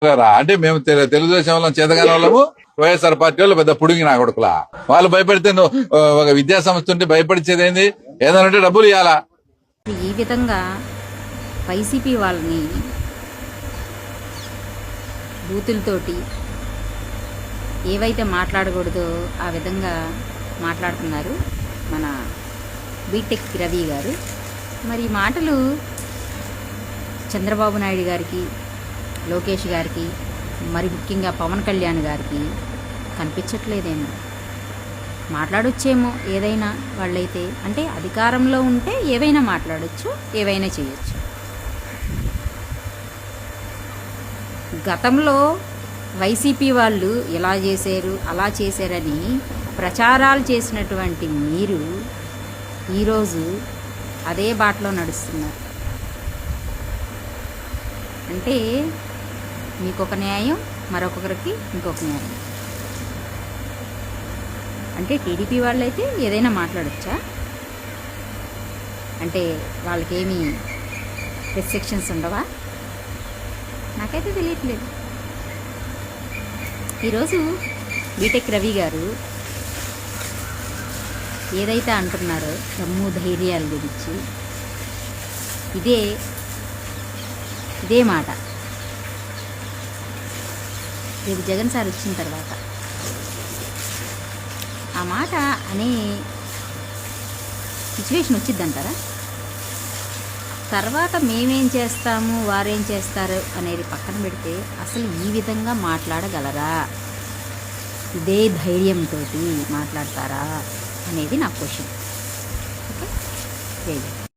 గారా? అంటే మేము తెలుగుదేశం వాళ్ళం చేతగాని వాళ్ళము, వైఎస్ఆర్ పార్టీ వాళ్ళు పెద్ద పుడిగి నా కొడుకులా. వాళ్ళు భయపెడితే నువ్వు ఒక విద్యా సంస్థ ఉంటే భయపడిచేది ఏంది? ఏదనంటే డబ్బులు ఇవ్వాలా? ఈ విధంగా వైసీపీ వాళ్ళని బూతులతోటి ఏవైతే మాట్లాడకూడదో ఆ విధంగా మాట్లాడుతున్నారు మన బీటెక్ రవి గారు. మరి ఈ మాటలు చంద్రబాబు నాయుడు గారికి, లోకేష్ గారికి, మరి ముఖ్యంగా పవన్ కళ్యాణ్ గారికి కనిపించట్లేదేమో. మాట్లాడొచ్చేమో ఏదైనా వాళ్ళైతే, అంటే అధికారంలో ఉంటే ఏవైనా మాట్లాడొచ్చు, ఏవైనా చేయొచ్చు. గతంలో వైసీపీ వాళ్ళు ఇలా చేశారు, అలా చేశారని ప్రచారాలు చేసినటువంటి మీరు ఈరోజు అదే బాటలో నడుస్తున్నారు. అంటే మీకొక న్యాయం, మరొకరికి ఇంకొక న్యాయం. అంటే టీడీపీ వాళ్ళైతే ఏదైనా మాట్లాడచ్చా? అంటే వాళ్ళకేమీ రెస్ట్రిక్షన్స్ ఉండవా? నాకైతే తెలియట్లేదు. ఈరోజు బీటెక్ రవి గారు ఏదైతే అంటున్నారో దమ్ము ధైర్యాల గురించి, ఇదే మాట రేపు జగన్ సార్ వచ్చిన తర్వాత ఆ మాట అనే సిచ్యువేషన్ వచ్చిద్దంటారా? తర్వాత మేమేం చేస్తాము, వారేం చేస్తారు అనేది పక్కన పెడితే అసలు ఈ విధంగా మాట్లాడగలరా? ఇదే ధైర్యంతో మాట్లాడతారా అనేది నా క్వశ్చన్. ఓకే, జై జై.